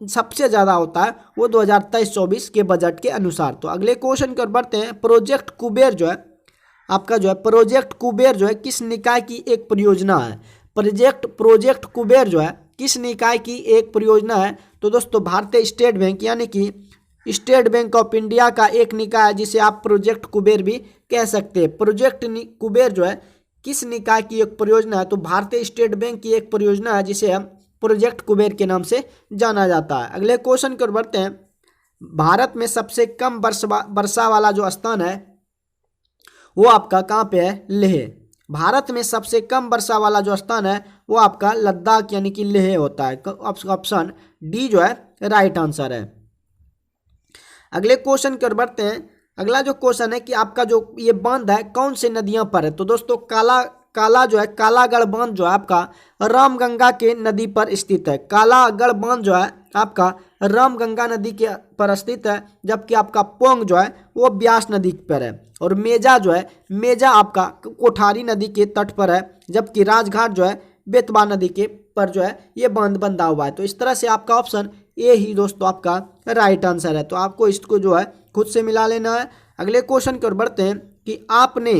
Speaker 1: सबसे ज़्यादा होता है वो 2023-24 के बजट के अनुसार। तो अगले क्वेश्चन की ओर बढ़ते हैं। प्रोजेक्ट कुबेर जो है आपका जो है प्रोजेक्ट कुबेर जो है किस निकाय की एक परियोजना है। प्रोजेक्ट कुबेर जो है किस निकाय की एक परियोजना है, तो दोस्तों भारतीय स्टेट बैंक यानी कि स्टेट बैंक ऑफ इंडिया का एक निकाय है जिसे आप प्रोजेक्ट कुबेर भी कह सकते हैं। प्रोजेक्ट कुबेर जो है किस निकाय की एक परियोजना है, तो भारतीय स्टेट बैंक की एक परियोजना है जिसे हम प्रोजेक्ट कुबेर के नाम से जाना जाता है। अगले क्वेश्चन की ओर बढ़ते हैं। भारत में सबसे कम वर्षा वाला जो स्थान है वो आपका कहाँ पे है, लेह। भारत में सबसे कम वर्षा वाला जो स्थान है वो आपका लद्दाख यानी कि लेह होता है। ऑप्शन डी जो है राइट आंसर है। अगले क्वेश्चन की ओर बढ़ते हैं। अगला जो क्वेश्चन है कि आपका जो ये बांध है कौन से नदियों पर है, तो दोस्तों कालागढ़ बांध जो है आपका रामगंगा के नदी पर स्थित है। कालागढ़ बांध जो है आपका रामगंगा नदी के पर स्थित है, जबकि आपका पोंग जो है वो ब्यास नदी पर है, और मेजा आपका कोठारी नदी के तट पर है, जबकि राजघाट जो है बेतवा नदी के पर जो है ये बांध बंधा हुआ है। तो इस तरह से आपका ऑप्शन ए ही दोस्तों आपका राइट आंसर है। तो आपको इसको जो है खुद से मिला लेना है। अगले क्वेश्चन की ओर बढ़ते हैं कि आपने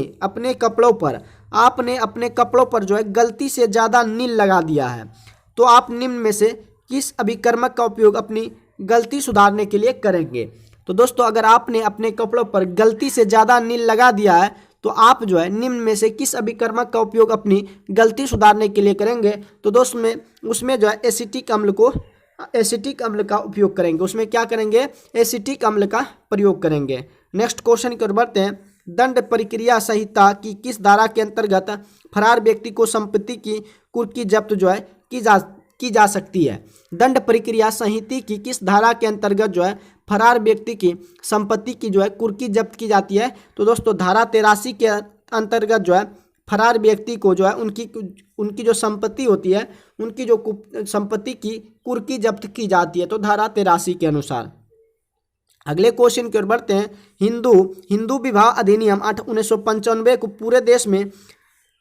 Speaker 1: अपने कपड़ों पर जो है गलती से ज़्यादा नील लगा दिया है, तो आप निम्न में से किस अभिकर्मक का उपयोग अपनी गलती सुधारने के लिए करेंगे। तो दोस्तों अगर आपने अपने कपड़ों पर गलती से ज़्यादा नील लगा दिया है तो आप जो है निम्न में से किस अभिकर्मक का उपयोग अपनी गलती सुधारने के लिए करेंगे, तो दोस्तों उसमें जो है एसिटिक अम्ल का उपयोग करेंगे। उसमें क्या करेंगे, एसिटिक अम्ल का प्रयोग करेंगे। नेक्स्ट क्वेश्चन की ओर बढ़ते हैं। दंड प्रक्रिया संहिता की किस धारा के अंतर्गत फरार व्यक्ति को संपत्ति की कुर्की जब्त जो है की जा सकती है। दंड प्रक्रिया संहिता की किस धारा के अंतर्गत जो है फरार व्यक्ति की संपत्ति की जो है कुर्की जब्त की जाती है, तो दोस्तों धारा 83 के अंतर्गत जो है फरार व्यक्ति को जो है उनकी जो संपत्ति होती है, उनकी जो संपत्ति की कुर्की जब्त की जाती है, तो धारा 83 के अनुसार। अगले क्वेश्चन की ओर बढ़ते हैं। हिंदू विवाह अधिनियम 1995 को पूरे देश में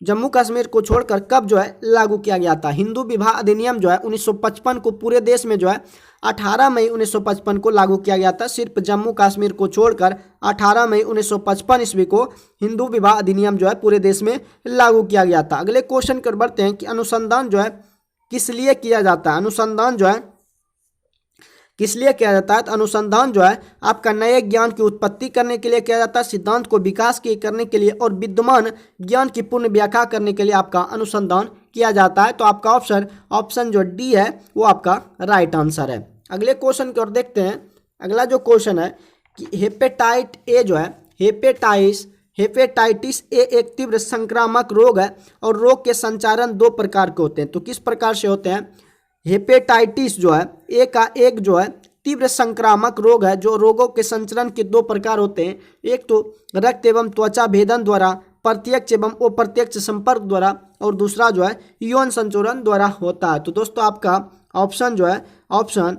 Speaker 1: जम्मू कश्मीर को छोड़कर कब जो है लागू किया गया था? हिंदू विवाह अधिनियम जो है 1955 को पूरे देश में जो है 18 मई 1955 को लागू किया गया था। सिर्फ जम्मू कश्मीर को छोड़कर 18 मई 1955 ईस्वी को हिंदू विवाह अधिनियम जो है पूरे देश में लागू किया गया था। अगले क्वेश्चन कर बढ़ते हैं कि अनुसंधान जो है किस लिए किया जाता है? अनुसंधान जो है किस लिए किया जाता है? तो अनुसंधान जो है आपका नए ज्ञान की उत्पत्ति करने के लिए किया जाता है, सिद्धांत को विकास करने के लिए और विद्यमान ज्ञान की पूर्ण व्याख्या करने के लिए आपका अनुसंधान किया जाता है। तो आपका ऑप्शन जो डी है वो आपका राइट आंसर है। अगले क्वेश्चन की ओर देखते हैं। अगला जो क्वेश्चन है कि हेपेटाइट ए जो है हेपेटाइटिस ए एक तीव्र संक्रामक रोग है और रोग के संचारण 2 प्रकार के होते हैं। तो किस प्रकार से होते हैं? हेपेटाइटिस जो है एक जो है तीव्र संक्रामक रोग है, जो रोगों के संचरण के 2 प्रकार होते हैं। एक तो रक्त एवं त्वचा भेदन द्वारा, प्रत्यक्ष एवं अप्रत्यक्ष संपर्क द्वारा, और दूसरा जो है यौन संचरण द्वारा होता है। तो दोस्तों आपका ऑप्शन जो है ऑप्शन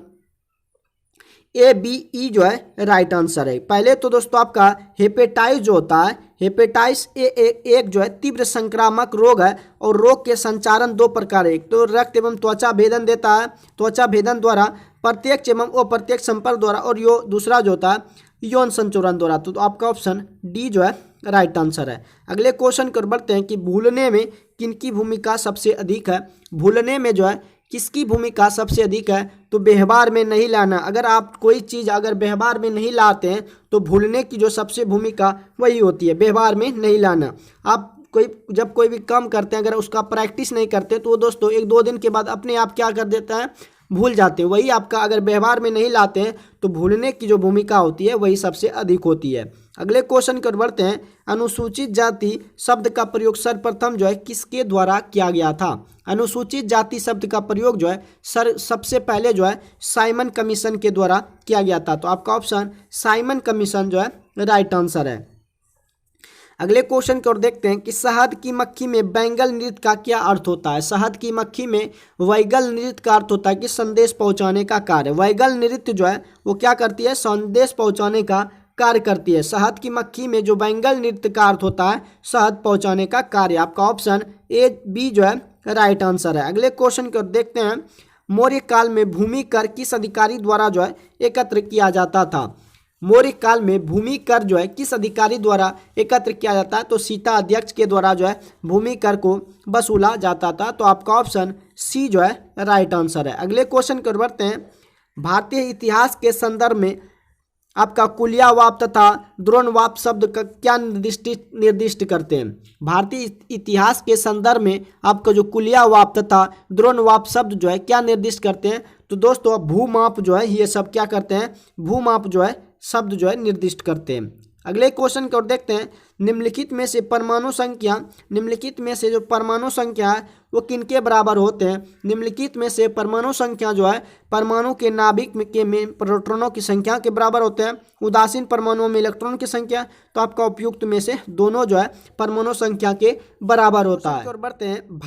Speaker 1: ए बी ई जो है राइट आंसर है। पहले तो दोस्तों आपका हेपेटाइटिस जो होता है, हेपेटाइटिस ए एक जो है तीव्र संक्रामक रोग है और रोग के संचारण 2 प्रकार है। एक तो रक्त एवं त्वचा भेदन देता है, त्वचा भेदन द्वारा, प्रत्यक्ष एवं अप्रत्यक्ष संपर्क द्वारा, और दूसरा जो होता है यौन संचरण द्वारा। तो आपका ऑप्शन डी जो है राइट आंसर है। अगले क्वेश्चन कर बढ़ते हैं कि भूलने में किनकी भूमिका सबसे अधिक है? भूलने में जो है किसकी भूमिका सबसे अधिक है? तो व्यवहार में नहीं लाना। अगर आप कोई चीज़ अगर व्यवहार में नहीं लाते हैं तो भूलने की जो सबसे भूमिका वही होती है, व्यवहार में नहीं लाना। आप जब कोई भी काम करते हैं, अगर उसका प्रैक्टिस नहीं करते तो दोस्तों 1-2 दिन के बाद अपने आप क्या कर देता है, भूल जाते हैं। वही आपका अगर व्यवहार में नहीं लाते हैं तो भूलने की जो भूमिका होती है वही सबसे अधिक होती है। अगले क्वेश्चन कर बढ़ते हैं। अनुसूचित जाति शब्द का प्रयोग सर्वप्रथम जो है किसके द्वारा किया गया था? अनुसूचित जाति शब्द का प्रयोग जो है सबसे पहले जो है साइमन कमीशन के द्वारा किया गया था। तो आपका ऑप्शन साइमन कमीशन जो है राइट आंसर है। अगले क्वेश्चन की ओर देखते हैं कि शहद की मक्खी में वैगल नृत्य का क्या अर्थ होता है? शहद की मक्खी में वैगल नृत्य का अर्थ होता है कि संदेश पहुंचाने का कार्य। वैगल नृत्य जो है वो क्या करती है? संदेश पहुंचाने का कार्य करती है। शहद की मक्खी में जो वैगल नृत्य का अर्थ होता है शहद पहुंचाने का कार्य। आपका ऑप्शन ए बी जो है राइट आंसर है। अगले क्वेश्चन की ओर देखते हैं। मौर्य काल में भूमि कर किस अधिकारी द्वारा जो है एकत्र किया जाता था? मौर्य काल में भूमि कर जो है किस अधिकारी द्वारा एकत्र किया जाता है? तो सीता अध्यक्ष के द्वारा जो है भूमि कर को वसूला जाता था। तो आपका ऑप्शन सी जो है राइट आंसर है। अगले क्वेश्चन की ओर बढ़ते हैं। भारतीय इतिहास के संदर्भ में आपका कुलियावाप तथा द्रोणवाप शब्द का क्या निर्दिष्ट करते हैं? भारतीय इतिहास के संदर्भ में आपका जो कुलियावाप तथा द्रोणवाप शब्द जो है क्या निर्दिष्ट करते हैं? तो दोस्तों भूमाप जो है ये सब क्या करते हैं? भूमाप जो है शब्द जो है निर्दिष्ट करते हैं। अगले क्वेश्चन को देखते हैं। निम्नलिखित में से परमाणु जो परमाणु संख्या है वो किनके बराबर होते हैं? निम्नलिखित में से परमाणु संख्या जो है परमाणु के नाभिक में प्रोटॉनों की संख्या के बराबर होते हैं। उदासीन परमाणुओं में इलेक्ट्रॉन की संख्या। तो आपका उपयुक्त में से दोनों जो है परमाणु संख्या के बराबर होता है। और बढ़ते हैं।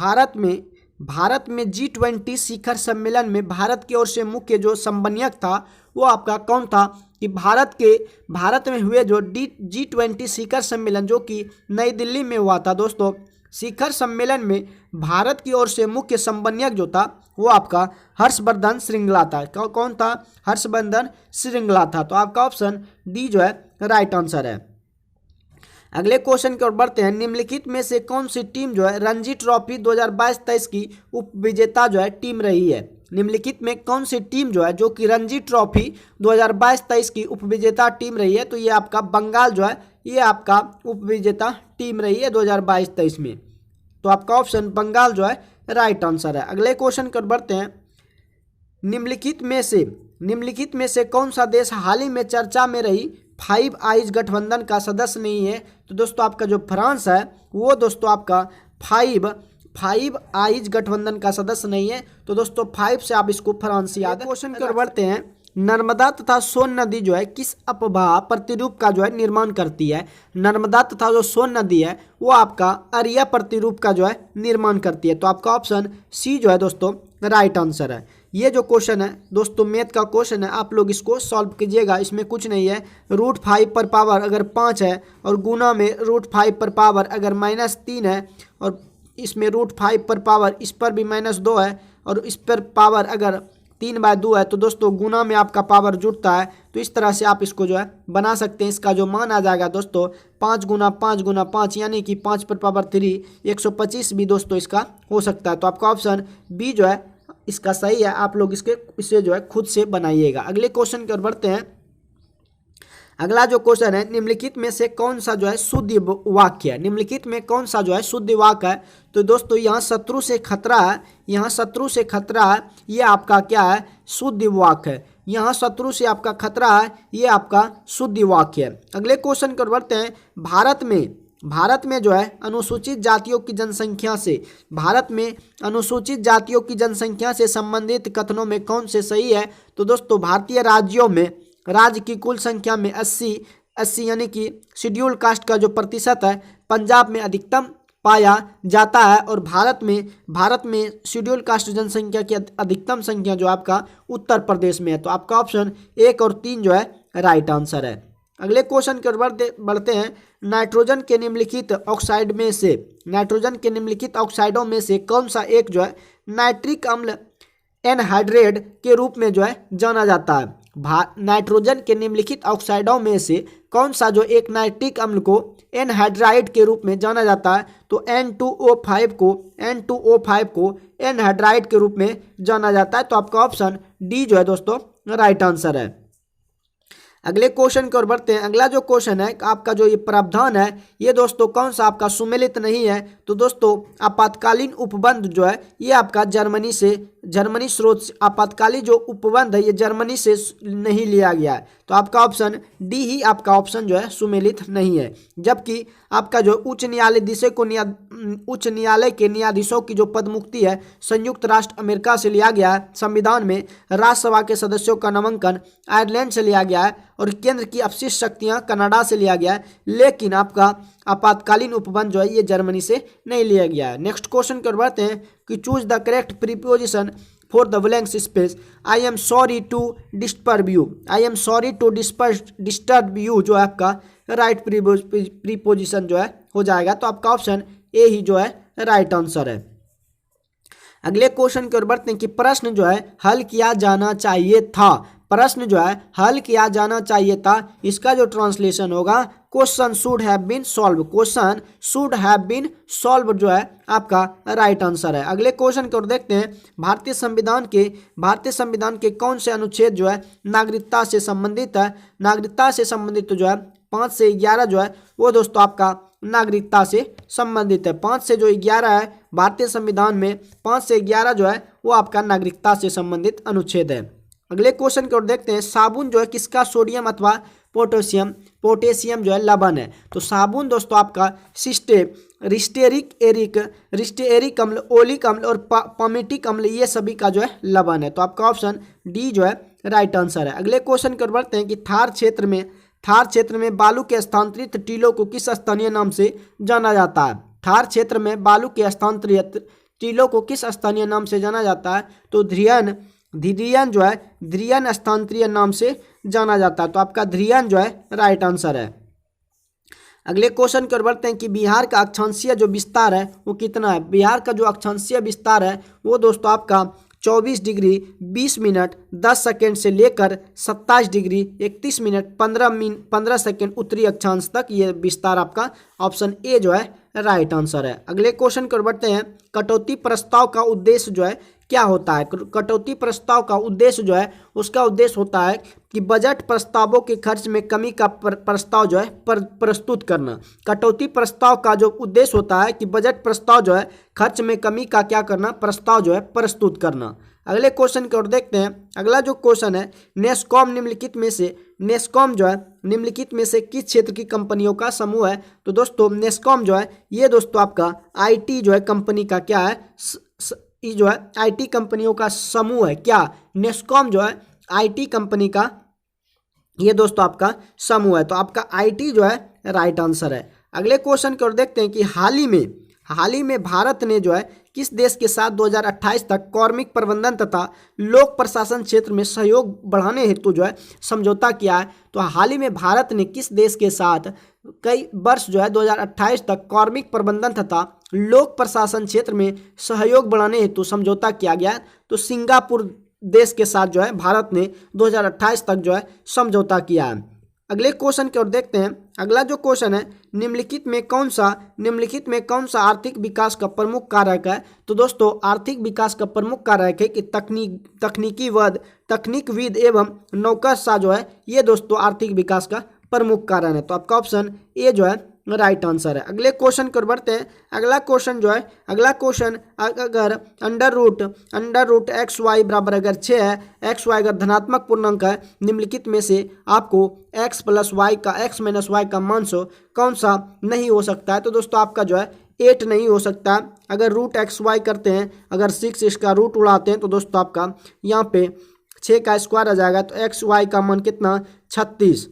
Speaker 1: भारत में G20 शिखर सम्मेलन में भारत की ओर से मुख्य जो समन्वयक था वो आपका कौन था? कि भारत में हुए जो G20 शिखर सम्मेलन जो कि नई दिल्ली में हुआ था दोस्तों, शिखर सम्मेलन में भारत की ओर से मुख्य समन्वयक जो था वो आपका हर्षवर्धन श्रृंगला था। कौन था? हर्षवर्धन श्रृंगला था। तो आपका ऑप्शन डी जो है राइट आंसर है। अगले क्वेश्चन की ओर बढ़ते हैं। निम्नलिखित में से कौन सी टीम जो है रणजी ट्रॉफी 2022-23 की उपविजेता जो है टीम रही है? निम्नलिखित में कौन सी टीम जो है जो कि रणजी ट्रॉफी 2022-23 की उपविजेता टीम रही है? तो ये आपका बंगाल जो है ये आपका उपविजेता टीम रही है 2022-23 में। तो आपका ऑप्शन बंगाल जो है राइट आंसर है। अगले क्वेश्चन की ओर बढ़ते हैं। निम्नलिखित में से कौन सा देश हाल ही में चर्चा में रही 5 आइज गठबंधन का सदस्य नहीं है? तो दोस्तों आपका जो फ्रांस है वो दोस्तों आपका 5 आइज गठबंधन का सदस्य नहीं है। तो दोस्तों 5 से आप इसको फ्रांस याद है। क्वेश्चन की ओर बढ़ते हैं। नर्मदा तथा सोन नदी जो है किस अपवाह प्रतिरूप का जो है निर्माण करती है? नर्मदा तथा जो सोन नदी है वो आपका अरिया प्रतिरूप का जो है निर्माण करती है। तो आपका ऑप्शन सी जो है दोस्तों राइट आंसर है। ये जो क्वेश्चन है दोस्तों मैथ का क्वेश्चन है, आप लोग इसको सॉल्व कीजिएगा। इसमें कुछ नहीं है, √5 पर पावर अगर 5 है और गुना में √5 पर पावर अगर -3 है और इसमें √5 पर पावर इस पर भी -2 है और इस पर पावर अगर 3/2 है तो दोस्तों गुना में आपका पावर जुड़ता है। तो इस तरह से आप इसको जो है बना सकते हैं। इसका जो मान आ जाएगा दोस्तों 5 गुना 5 गुना 5 यानी कि 5 पर पावर 3 125 भी दोस्तों इसका हो सकता है। तो आपका ऑप्शन बी जो है इसका सही है। आप लोग इसे जो है खुद से बनाइएगा। अगले क्वेश्चन की ओर बढ़ते हैं। अगला जो क्वेश्चन है, निम्नलिखित में से कौन सा जो है शुद्ध वाक्य है? निम्नलिखित में कौन सा जो है शुद्ध वाक्य है? तो दोस्तों यहाँ शत्रु से खतरा है, यहाँ शत्रु से खतरा है, ये आपका क्या है? शुद्ध वाक्य है। यहाँ शत्रु से आपका खतरा है, ये आपका शुद्ध वाक्य है। अगले क्वेश्चन की ओर बढ़ते हैं। भारत में जो है अनुसूचित जातियों की जनसंख्या से अनुसूचित जातियों की जनसंख्या से संबंधित कथनों में कौन से सही है? तो दोस्तों भारतीय राज्यों में राज्य की कुल संख्या में 80 यानी कि शेड्यूल कास्ट का जो प्रतिशत है पंजाब में अधिकतम पाया जाता है और भारत में शेड्यूल कास्ट जनसंख्या की अधिकतम संख्या जो आपका उत्तर प्रदेश में है। तो आपका ऑप्शन 1 और 3 जो है राइट आंसर है। अगले क्वेश्चन की ओर बढ़ते हैं। नाइट्रोजन के निम्नलिखित ऑक्साइडों में से कौन सा एक जो है नाइट्रिक अम्ल एनहाइड्रेट के रूप में जो है जाना जाता है? नाइट्रोजन के निम्नलिखित ऑक्साइडों में से कौन सा जो एक नाइट्रिक अम्ल को एनहाइड्राइड के रूप में जाना जाता है? तो N2O5 को एनहाइड्राइड के रूप में जाना जाता है। तो आपका ऑप्शन डी जो है दोस्तों राइट आंसर है। अगले क्वेश्चन की ओर बढ़ते हैं। अगला जो क्वेश्चन है आपका जो ये प्रावधान है ये दोस्तों कौन सा आपका सुमेलित नहीं है? तो दोस्तों आपातकालीन उपबंध जो है ये आपका जर्मनी स्रोत आपातकालीन जो उपबंध है ये जर्मनी से नहीं लिया गया है। तो आपका ऑप्शन डी ही आपका ऑप्शन जो है सुमेलित नहीं है। जबकि आपका जो उच्च न्यायालय के न्यायाधीशों की जो पदमुक्ति है संयुक्त राष्ट्र अमेरिका से लिया गया है। संविधान में राज्यसभा के सदस्यों का नामांकन आयरलैंड से लिया गया है और केंद्र की अपशिष्ट शक्तियां कनाडा से लिया गया है। लेकिन आपका आपातकालीन उपबंध जो है ये जर्मनी से नहीं लिया गया है। नेक्स्ट क्वेश्चन की ओर बढ़ते हैं कि choose the correct preposition for the blank space. I am sorry to disturb you जो है आपका राइट प्रीपोजिशन जो है हो जाएगा। तो आपका ऑप्शन ए ही जो है राइट आंसर है। अगले क्वेश्चन की ओर बढ़ते हैं कि प्रश्न जो है हल किया जाना चाहिए था। इसका जो ट्रांसलेशन होगा question should have been solve जो है आपका राइट आंसर है। अगले क्वेश्चन की ओर देखते हैं। भारतीय संविधान के कौन से अनुच्छेद जो है नागरिकता से संबंधित है? नागरिकता से संबंधित जो है 5 से 11 जो है वो दोस्तों आपका नागरिकता से संबंधित है। 5 से जो 11 है भारतीय संविधान में 5 से 11 जो है वो आपका नागरिकता से संबंधित अनुच्छेद है। अगले क्वेश्चन की ओर देखते हैं। साबुन जो है किसका सोडियम अथवा पोटेशियम जो है लवण है? तो साबुन दोस्तों आपका रिस्टेरिक अम्ल, ओलिक अम्ल और पामेटिक अम्ल ये सभी का जो है लवण है। तो आपका ऑप्शन डी जो है राइट आंसर है। अगले क्वेश्चन की ओर बढ़ते हैं कि थार क्षेत्र में बालू के स्थानांतरित टीलों को किस स्थानीय नाम से जाना जाता है? थार क्षेत्र में बालू के स्थानांतरित टीलों को किस स्थानीय नाम से जाना जाता है? तो ध्रियन जो है ध्रियन स्थानांतरित नाम से जाना जाता है। तो आपका ध्रियन जो है राइट आंसर है। अगले क्वेश्चन की ओर बढ़ते हैं कि बिहार का अक्षांशीय जो विस्तार है वो कितना है? बिहार का जो अक्षांशीय विस्तार है वो दोस्तों आपका 24 डिग्री 20 मिनट 10 सेकेंड से लेकर 27 डिग्री 31 मिनट 15 सेकेंड उत्तरी अक्षांश तक ये विस्तार आपका ऑप्शन ए जो है राइट आंसर है। अगले क्वेश्चन की ओर बढ़ते हैं। कटौती प्रस्ताव का उद्देश्य जो है क्या होता है? कटौती प्रस्ताव का उद्देश्य जो है उसका उद्देश्य होता है कि बजट प्रस्तावों के खर्च में कमी का प्रस्ताव जो है प्रस्तुत करना। कटौती प्रस्ताव का जो उद्देश्य होता है कि बजट प्रस्ताव जो है खर्च में कमी का क्या करना? प्रस्ताव जो है प्रस्तुत करना। अगले क्वेश्चन की ओर देखते हैं। अगला जो क्वेश्चन है नेस्कॉम निम्नलिखित में से किस क्षेत्र की कंपनियों का समूह है? तो दोस्तों नेस्कॉम जो है ये दोस्तों आपका आईटी जो है कंपनी का क्या है? जो है आईटी कंपनियों का समूह है। क्या नेस्कॉम जो है आईटी कंपनी का ये दोस्तों आपका समूह है। तो आपका आईटी जो है राइट आंसर है। अगले क्वेश्चन की ओर देखते हैं कि हाल ही में भारत ने जो है किस देश के साथ 2028 तक कार्मिक प्रबंधन तथा लोक प्रशासन क्षेत्र में सहयोग बढ़ाने हेतु जो है समझौता किया है। तो हाल ही में भारत ने किस देश के साथ कई वर्ष जो है 2028 तक कार्मिक प्रबंधन तथा लोक प्रशासन क्षेत्र में सहयोग बढ़ाने हेतु समझौता किया गया है। तो सिंगापुर देश के साथ जो है भारत ने 2028 तक जो है समझौता किया है। अगले क्वेश्चन की ओर देखते हैं। अगला जो क्वेश्चन है, निम्नलिखित में कौन सा आर्थिक विकास का प्रमुख कारक है। तो दोस्तों आर्थिक विकास का प्रमुख कारक है कि तकनीकविद एवं नौकरशाह जो है ये दोस्तों आर्थिक विकास का प्रमुख कारण है। तो आपका ऑप्शन ए जो है राइट आंसर है। अगले क्वेश्चन की ओर बढ़ते हैं। अगला क्वेश्चन अगर अंडर रूट एक्स वाई बराबर अगर 6 है, एक्स वाई अगर धनात्मक पूर्णांक है, निम्नलिखित में से आपको एक्स माइनस वाई का मान कौन सा नहीं हो सकता है। तो दोस्तों आपका जो है 8 नहीं हो सकता। अगर रूट एक्स वाई करते हैं, अगर 6 इसका रूट उड़ाते हैं तो दोस्तों आपका यहाँ पे 6 का स्क्वायर आ जाएगा। तो एक्स वाई का मान कितना 36।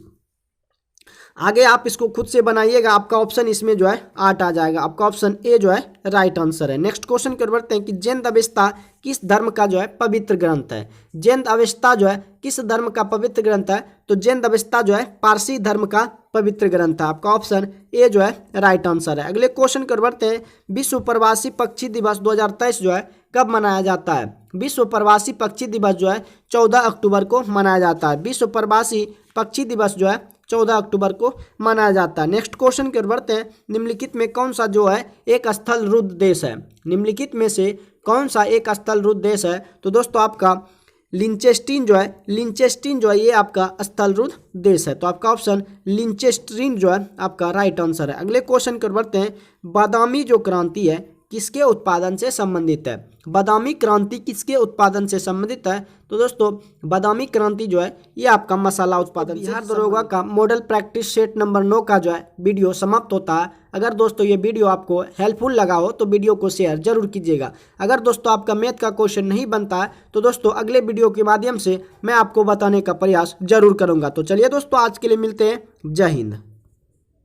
Speaker 1: आगे आप इसको खुद से बनाइएगा, आपका ऑप्शन इसमें जो है 8 आ जाएगा। आपका ऑप्शन ए जो है राइट आंसर है। नेक्स्ट क्वेश्चन की ओर बढ़ते हैं कि जैन अवेस्ता किस धर्म का जो है पवित्र ग्रंथ है। जैन अवेस्ता जो है किस धर्म का पवित्र ग्रंथ है। तो जैन अवेस्ता जो है पारसी धर्म का पवित्र ग्रंथ है। आपका ऑप्शन ए जो है राइट आंसर है। अगले क्वेश्चन की ओर बढ़ते हैं। विश्व प्रवासी पक्षी दिवस 2023 जो है कब मनाया जाता है। विश्व प्रवासी पक्षी दिवस जो है 14 अक्टूबर को मनाया जाता है। विश्व प्रवासी पक्षी दिवस जो है 14 अक्टूबर को मनाया जाता है। नेक्स्ट क्वेश्चन की ओर बढ़ते हैं। निम्नलिखित में कौन सा जो है एक स्थल रुद्ध देश है। निम्नलिखित में से कौन सा एक स्थल रुद्ध देश है। तो दोस्तों आपका लिंचेस्टीन जो है ये आपका स्थल रुद्ध देश है। तो आपका ऑप्शन लिंचेस्टीन जो है आपका राइट आंसर है। अगले क्वेश्चन की ओर बढ़ते हैं। बादामी जो क्रांति है किसके उत्पादन से संबंधित है। बादामी क्रांति किसके उत्पादन से संबंधित है। तो दोस्तों बादामी क्रांति जो है ये आपका मसाला उत्पादन से। बिहार दरोगा का मॉडल प्रैक्टिस सेट नंबर 9 का जो है वीडियो समाप्त होता है। अगर दोस्तों ये वीडियो आपको हेल्पफुल लगा हो तो वीडियो को शेयर जरूर कीजिएगा। अगर दोस्तों आपका मैथ का क्वेश्चन नहीं बनता है तो दोस्तों अगले वीडियो के माध्यम से मैं आपको बताने का प्रयास जरूर करूँगा। तो चलिए दोस्तों आज के लिए मिलते हैं। जय हिंद।